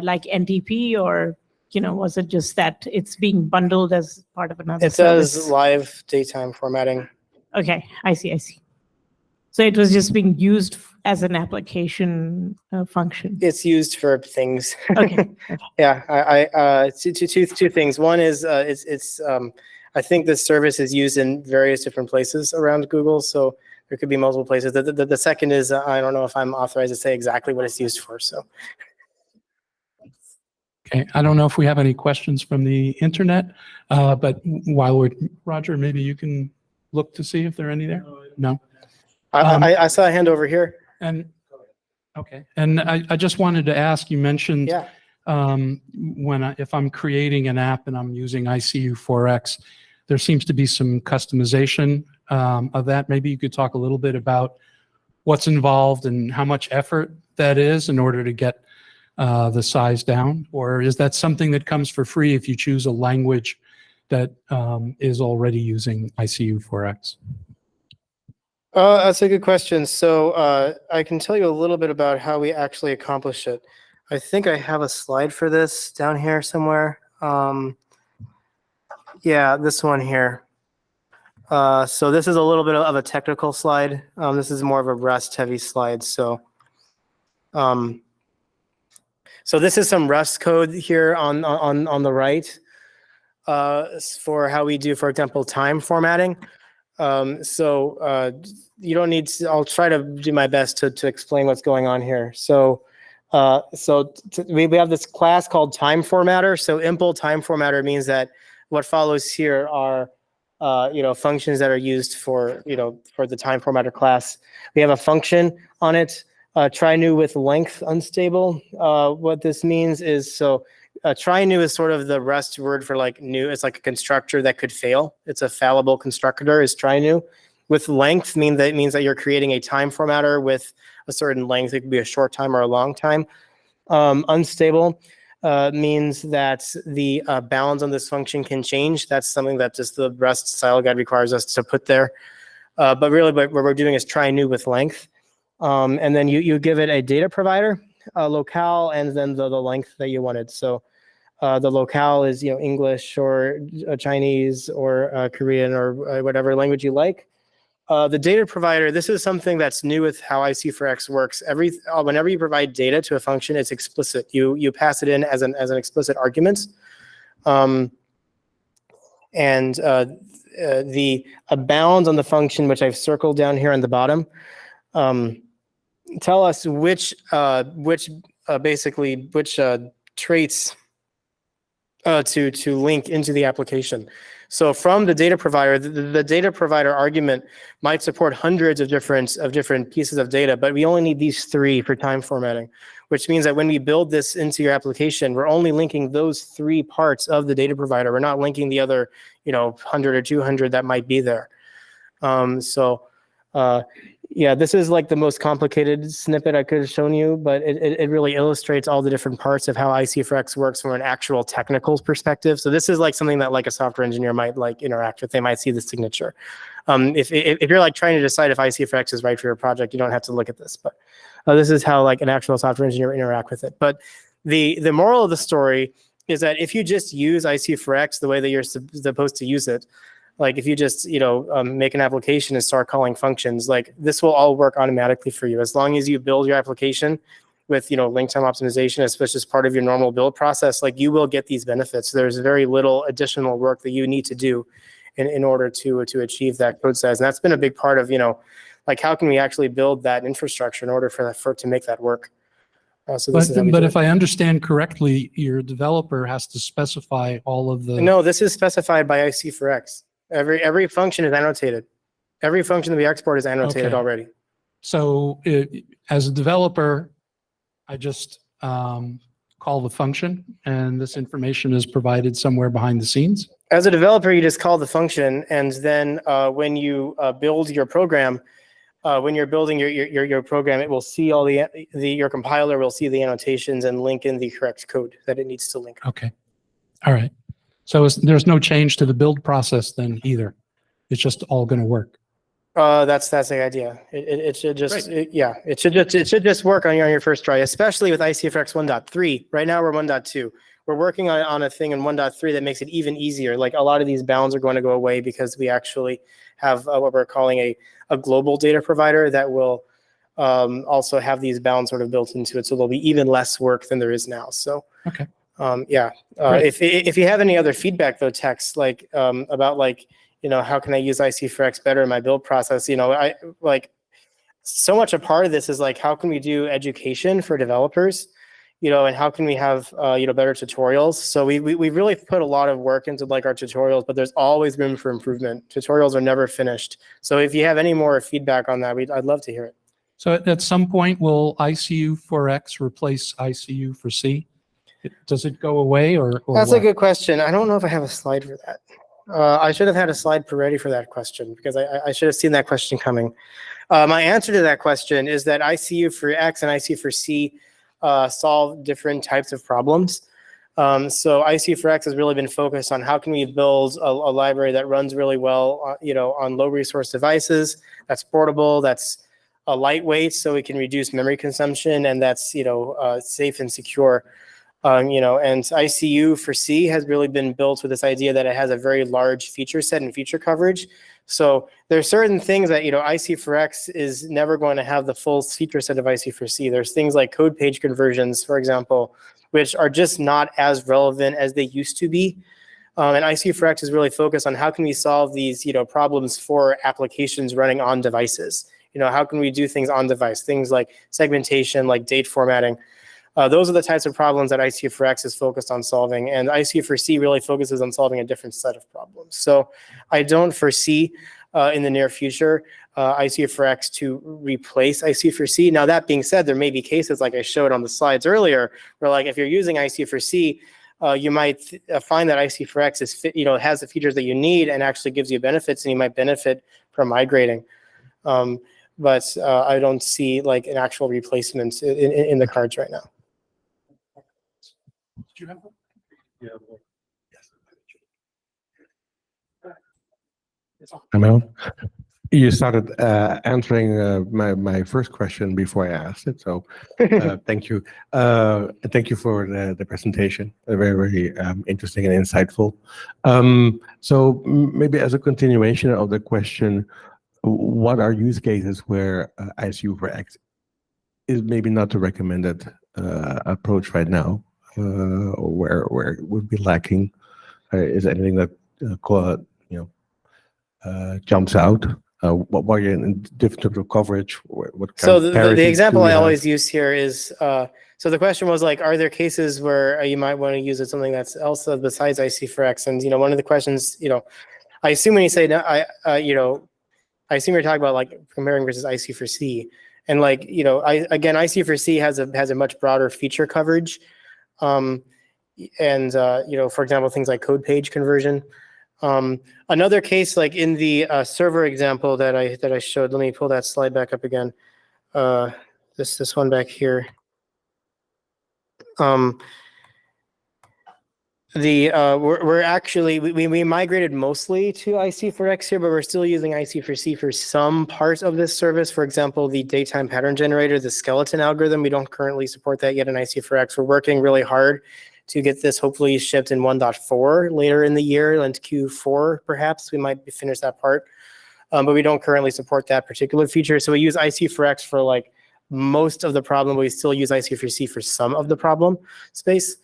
like NTP, or was it just that it's being bundled as part of another service? It says live daytime formatting. Okay, I see. So it was just being used as an application function. It's used for things. Okay. Yeah, two things. One is I think this service is used in various different places around Google, so there could be multiple places. The second is I don't know if I'm authorized to say exactly what it's used for. So. Okay, I don't know if we have any questions from the internet, but while Roger, maybe you can look to see if there are any there? No? I saw a hand over here. And okay, and I just wanted to ask, you mentioned if I'm creating an app and I'm using ICU4X, there seems to be some customization of that. Maybe you could talk a little bit about what's involved and how much effort that is in order to get the size down? Or is that something that comes for free if you choose a language that is already using ICU4X? That's a good question. So I can tell you a little bit about how we actually accomplish it. I think I have a slide for this down here somewhere. Yeah, this one here. So this is a little bit of a technical slide. This is more of a Rust heavy slide. So this is some Rust code here on the right for how we do, for example, time formatting. You don't need to, I'll try to do my best to explain what's going on here. So we have this class called time formatter. So impl time formatter means that what follows here are functions that are used for the time formatter class. We have a function on it, try new with length unstable. What this means is, try new is sort of the Rust word for like new. It's like a constructor that could fail. It's a fallible constructor is try new. With length means that you're creating a time formatter with a certain length. It could be a short time or a long time. Unstable means that the bounds on this function can change. That's something that just the Rust style guide requires us to put there. But really what we're doing is try new with length. And then you give it a data provider, a locale, and then the length that you wanted. So the locale is English or Chinese or Korean or whatever language you like. The data provider, this is something that's new with how ICU4X works. Whenever you provide data to a function, it's explicit. You pass it in as an explicit argument. The bounds on the function, which I've circled down here on the bottom, tell us which traits to link into the application. So from the data provider, the data provider argument might support hundreds of different pieces of data, but we only need these 3 for time formatting, which means that when we build this into your application, we're only linking those 3 parts of the data provider. We're not linking the other 100 or 200 that might be there. Yeah, this is like the most complicated snippet I could have shown you, but it really illustrates all the different parts of how ICU4X works from an actual technical perspective. So this is like something that like a software engineer might like interact with. They might see the signature. If you're like trying to decide if ICU4X is right for your project, you don't have to look at this, but this is how like an actual software engineer interact with it. But the moral of the story is that if you just use ICU4X the way that you're supposed to use it, like if you just, make an application and start calling functions, like this will all work automatically for you. As long as you build your application with, link time optimization, especially as part of your normal build process, like you will get these benefits. There's very little additional work that you need to do in order to achieve that code size. And that's been a big part of, like how can we actually build that infrastructure in order for it to make that work? But if I understand correctly, your developer has to specify all of the... No, this is specified by ICU4X. Every function is annotated. Every function that we export is annotated already. So as a developer, I just call the function and this information is provided somewhere behind the scenes? As a developer, you just call the function, and then when you build your program, when you're building your program, it will see all your compiler will see the annotations and link in the correct code that it needs to link. Okay. All right. So there's no change to the build process then either. It's just all going to work. That's the idea. It should just it should just work on your first try, especially with ICU4X 1.3. Right now we're 1.2. We're working on a thing in 1.3 that makes it even easier. Like a lot of these bounds are going to go away because we actually have what we're calling a global data provider that will also have these bounds sort of built into it. So there'll be even less work than there is now. So okay. If you have any other feedback though, Tex, like about like, how can I use ICU4X better in my build process? I like so much a part of this is like, how can we do education for developers, and how can we have, better tutorials? So we really put a lot of work into like our tutorials, but there's always room for improvement. Tutorials are never finished. So if you have any more feedback on that, I'd love to hear it. So at some point, will ICU4X replace ICU4C? Does it go away or That's what? a good question. I don't know if I have a slide for that. I should have had a slide ready for that question because I should have seen that question coming. My answer to that question is that ICU4X and ICU4C solve different types of problems. So ICU4X has really been focused on how can we build a library that runs really well, on low resource devices, that's portable, that's lightweight, so we can reduce memory consumption, and that's safe and secure. And ICU4C has really been built with this idea that it has a very large feature set and feature coverage. So there are certain things that ICU4X is never going to have the full feature set of ICU4C. There's things like code page conversions, for example, which are just not as relevant as they used to be. And ICU4X is really focused on how can we solve these problems for applications running on devices. How can we do things on device, things like segmentation, like date formatting. Those are the types of problems that ICU4X is focused on solving, and ICU4C really focuses on solving a different set of problems. So I don't foresee in the near future ICU4X to replace ICU4C. Now, that being said, there may be cases like I showed on the slides earlier, where like if you're using ICU4C, you might find that ICU4X is has the features that you need and actually gives you benefits, and you might benefit from migrating. But I don't see like an actual replacement in the cards right now. Did you have one? Yeah. Yes. Hello. You started answering my first question before I asked it, so thank you. Thank you for the presentation. Very interesting and insightful. So maybe as a continuation of the question, what are use cases where ICU4X is maybe not the recommended approach right now, or where it would be lacking? Is there anything that jumps out? What are you in different of coverage? What kind So of the example I have? always use here is, so the question was like, are there cases where you might want to use it something that's else besides ICU4X? And one of the questions, I assume when you say no, I assume you're talking about like comparing versus ICU4C, and like again, ICU4C has a much broader feature coverage, and for example, things like code page conversion. Another case, like in the server example that I showed, let me pull that slide back up again. This one back here. We're actually we migrated mostly to ICU4X here, but we're still using ICU4C for some parts of this service. For example, the daytime pattern generator, the skeleton algorithm, we don't currently support that yet in ICU4X. We're working really hard to get this hopefully shipped in 1.4 later in the year, and Q4 perhaps we might finish that part, but we don't currently support that particular feature. So we use ICU4X for like most of the problem, but we still use ICU4C for some of the problem space.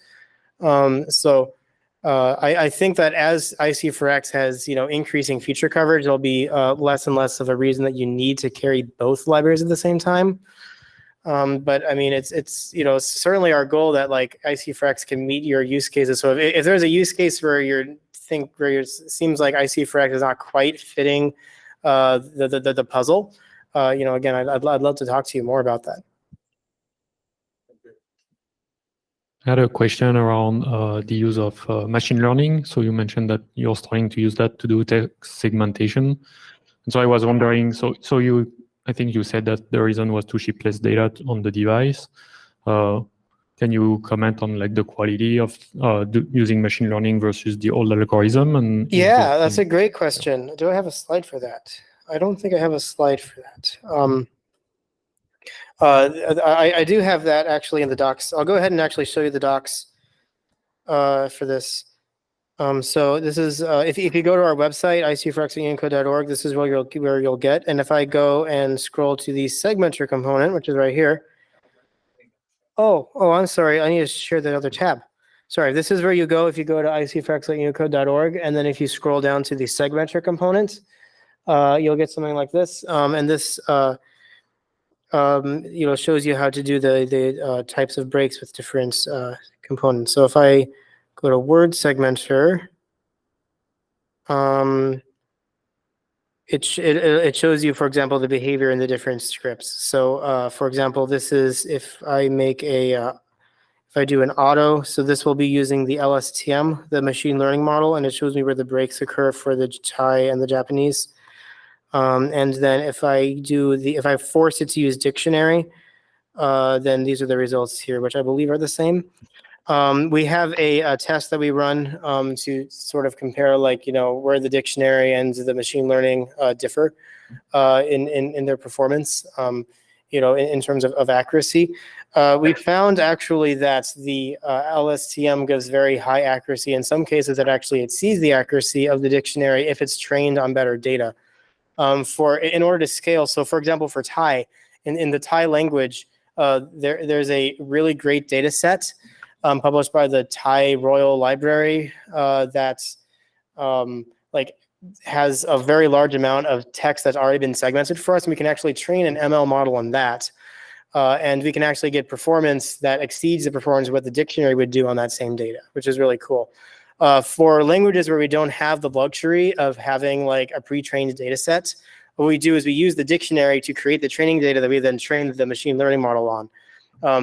I think that as ICU4X has increasing feature coverage, there'll be less and less of a reason that you need to carry both libraries at the same time. But I mean, it's certainly our goal that like ICU4X can meet your use cases. So if there's a use case where it seems like ICU4X is not quite fitting the puzzle, again, I'd love to talk to you more about that. I had a question around the use of machine learning. So you mentioned that you're starting to use that to do text segmentation. And so I was wondering, I think you said that the reason was to ship less data on the device. Can you comment on like the quality of using machine learning versus the old algorithm? And yeah, that's a great question. Do I have a slide for that? I don't think I have a slide for that. I do have that actually in the docs. I'll go ahead and actually show you the docs for this. So this is if you go to our website, ICU4X.unicode.org, this is where you'll get. And if I go and scroll to the segmenter component, which is right here. Oh, I'm sorry. I need to share the other tab. Sorry, this is where you go if you go to ICU4X.unicode.org, and then if you scroll down to the segmenter component, you'll get something like this. And this shows you how to do the types of breaks with different components. So if I go to word segmenter, it shows you, for example, the behavior in the different scripts. So for example, this is if I make if I do an auto, so this will be using the LSTM, the machine learning model, and it shows me where the breaks occur for the Thai and the Japanese. And then if I force it to use dictionary, then these are the results here, which I believe are the same. We have a test that we run to sort of compare, like, where the dictionary and the machine learning differ in their performance, in terms of accuracy. We found actually that the LSTM gives very high accuracy. In some cases, it actually exceeds the accuracy of the dictionary if it's trained on better data. In order to scale, so for example, for Thai, in the Thai language, there's a really great data set published by the Thai Royal Library that has a very large amount of text that's already been segmented for us, and we can actually train an ML model on that. And we can actually get performance that exceeds the performance of what the dictionary would do on that same data, which is really cool. For languages where we don't have the luxury of having like a pre-trained data set, what we do is we use the dictionary to create the training data that we then train the machine learning model on.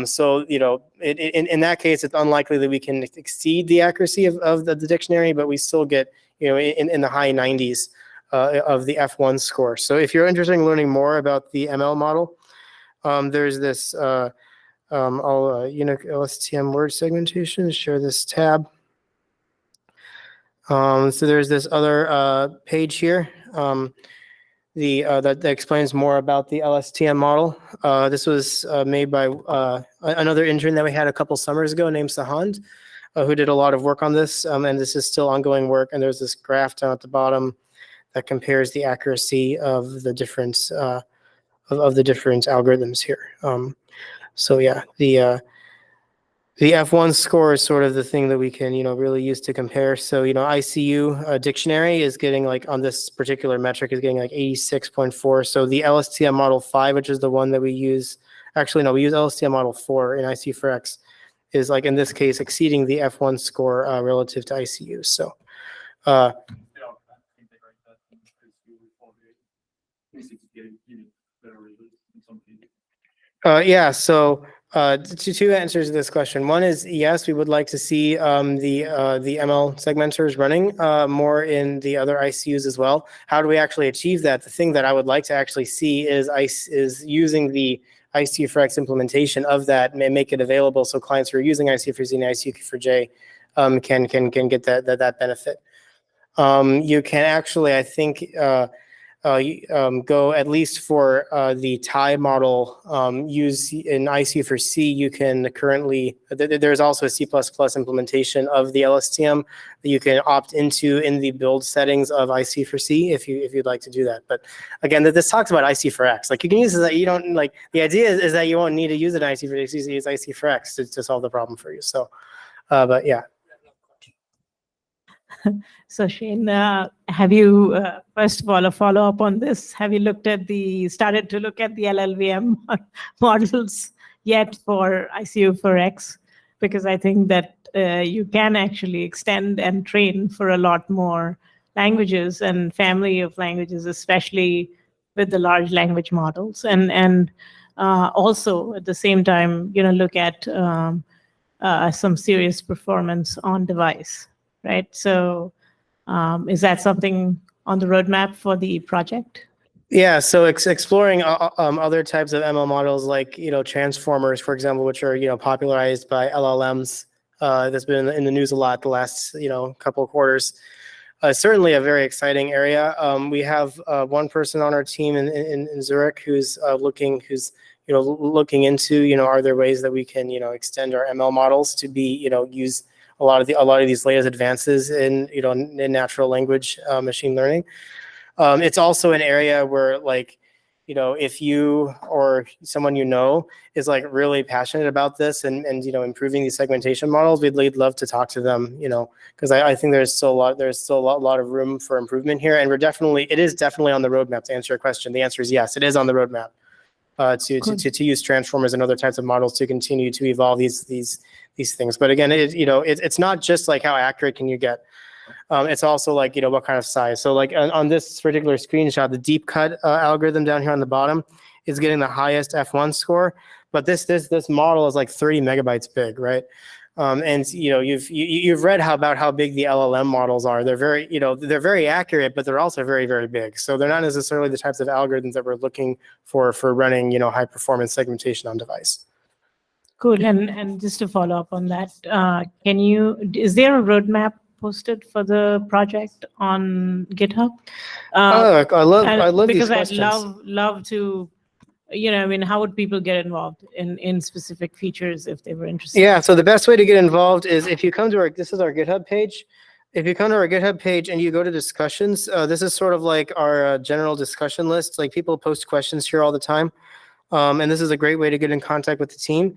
So, in that case, it's unlikely that we can exceed the accuracy of the dictionary, but we still get, in the high 90s of the F1 score. So if you're interested in learning more about the ML model, there's this LSTM word segmentation, share this tab. So there's this other page here that explains more about the LSTM model. This was made by another intern that we had a couple summers ago named Sahand, who did a lot of work on this, and this is still ongoing work. And there's this graph down at the bottom that compares the accuracy of the different algorithms here. So yeah, the F1 score is sort of the thing that we can, really use to compare. So, ICU dictionary is getting, like, on this particular metric is getting like 86.4. So the LSTM model 5, which is the one that we use, actually, no, we use LSTM model 4 in ICU4X, is, like, in this case, exceeding the F1 score relative to ICU. So, yeah, so two answers to this question. One is, yes, we would like to see the ML segmenters running more in the other ICUs as well. How do we actually achieve that? The thing that I would like to actually see is using the ICU4X implementation of that and make it available so clients who are using ICU4Z and ICU4J can get that benefit. You can actually, I think, go at least for the Thai model, use in ICU4C. You can currently, there's also a C++ implementation of the LSTM that you can opt into in the build settings of ICU4C if you'd like to do that. But again, this talks about ICU4X. Like, you can use it that you don't, like, the idea is that you won't need to use it in ICU4X, you use ICU4X to solve the problem for you. So, but yeah. So Shane, have you, first of all, a follow-up on this? Have you started to look at the LLVM models yet for ICU4X? Because I think that you can actually extend and train for a lot more languages and family of languages, especially with the large language models. And also at the same time, look at some serious performance on device, right? So is that something on the roadmap for the project? Yeah, so exploring other types of ML models like, transformers, for example, which are, popularized by LLMs. That's been in the news a lot the last, couple of quarters. Certainly a very exciting area. We have one person on our team in Zurich who's looking into, are there ways that we can, extend our ML models to be, use a lot of these latest advances in, in natural language machine learning. It's also an area where, like, if you or someone is like really passionate about this and improving these segmentation models, we'd love to talk to them, because I think there's still a lot of room for improvement here, and it is definitely on the roadmap. To answer your question, the answer is yes, it is on the roadmap to use transformers and other types of models to continue to evolve these things. But again, it's not just like how accurate can you get. It's also like, what kind of size. So like on this particular screenshot, the deep cut algorithm down here on the bottom is getting the highest F1 score, but this model is like 30 megabytes big, right? And you've read about how big the LLM models are. They're very accurate, but they're also very, very big. So they're not necessarily the types of algorithms that we're looking for running high performance segmentation on device. Cool. And just to follow up on that, is there a roadmap posted for the project on GitHub? I love these because questions. I'd love to, how would people get involved in specific features if they were interested? Yeah, so the best way to get involved is if you come to this is our GitHub page. If you come to our GitHub page and you go to discussions, this is sort of like our general discussion list. Like people post questions here all the time. And this is a great way to get in contact with the team.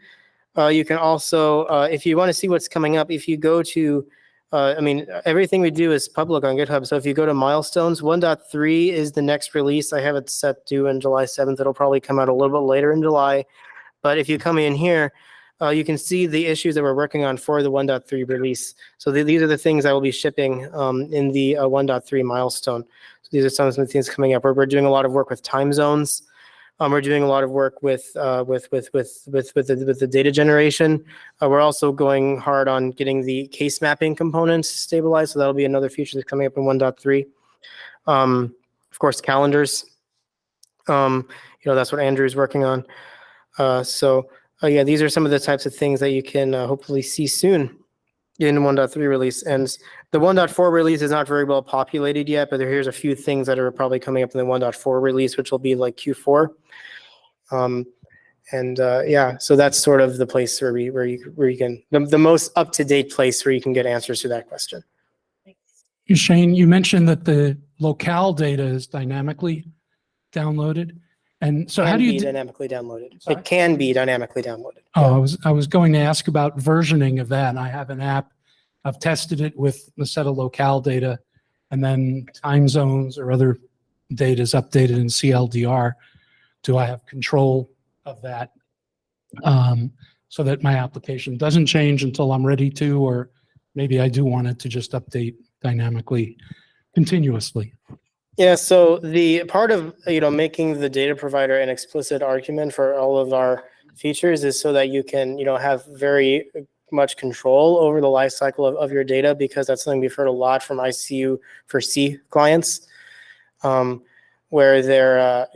You can also, if you want to see what's coming up, if you go to, everything we do is public on GitHub. So if you go to milestones, 1.3 is the next release. I have it set due on July 7th. It'll probably come out a little bit later in July. But if you come in here, you can see the issues that we're working on for the 1.3 release. So these are the things I will be shipping in the 1.3 milestone. So these are some of the things coming up. We're doing a lot of work with time zones. We're doing a lot of work with the data generation. We're also going hard on getting the case mapping components stabilized. So that'll be another feature that's coming up in 1.3. Of course, calendars. That's what Andrew's working on. Yeah, these are some of the types of things that you can hopefully see soon in 1.3 release. And the 1.4 release is not very well populated yet, but here's a few things that are probably coming up in the 1.4 release, which will be like Q4. Yeah, so that's sort of the place where you can, the most up-to-date place where you can get answers to that question. Shane, you mentioned that the locale data is dynamically downloaded. And so how do you dynamically downloaded? Sorry? It can be dynamically downloaded. Oh, I was going to ask about versioning of that. I have an app. I've tested it with a set of locale data, and then time zones or other data is updated in CLDR. Do I have control of that so that my application doesn't change until I'm ready to, or maybe I do want it to just update dynamically, continuously? Yeah, so the part of making the data provider an explicit argument for all of our features is so that you can have very much control over the life cycle of your data, because that's something we've heard a lot from ICU4C clients, where they're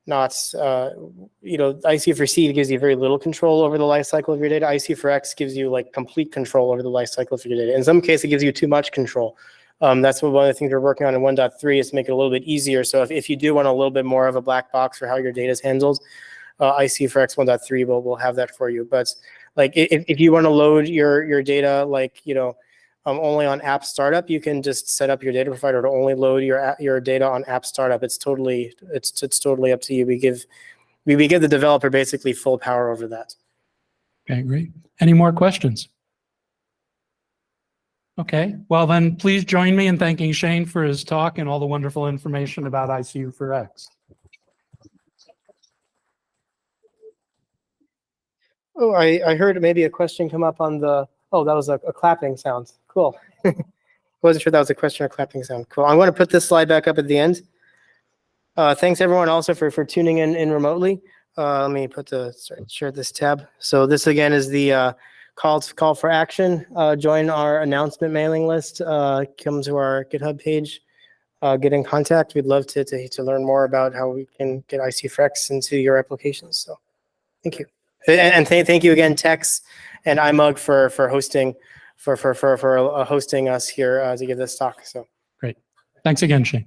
not ICU4C gives you very little control over the life cycle of your data. ICU4X gives you like complete control over the life cycle of your data. In some cases, it gives you too much control. That's one of the things we're working on in 1.3 is to make it a little bit easier. So if you do want a little bit more of a black box for how your data is handled, ICU4X 1.3 will have that for you. But like if you want to load your data only on app startup, you can just set up your data provider to only load your data on app startup. It's totally up to you. We give the developer basically full power over that. Okay, great. Any more questions? Okay, well then please join me in thanking Shane for his talk and all the wonderful information about ICU4X. Oh, I heard maybe a question come up on the, oh, that was a clapping sound. Cool. Wasn't sure that was a question or clapping sound. Cool. I'm going to put this slide back up at the end. Thanks everyone also for tuning in remotely. Let me share this tab. So this again is the call for action. Join our announcement mailing list. Come to our GitHub page. Get in contact. We'd love to learn more about how we can get ICU4X into your applications. So thank you. And thank you again, Tex and IMUG for hosting hosting us here to give this talk. So great. Thanks again, Shane.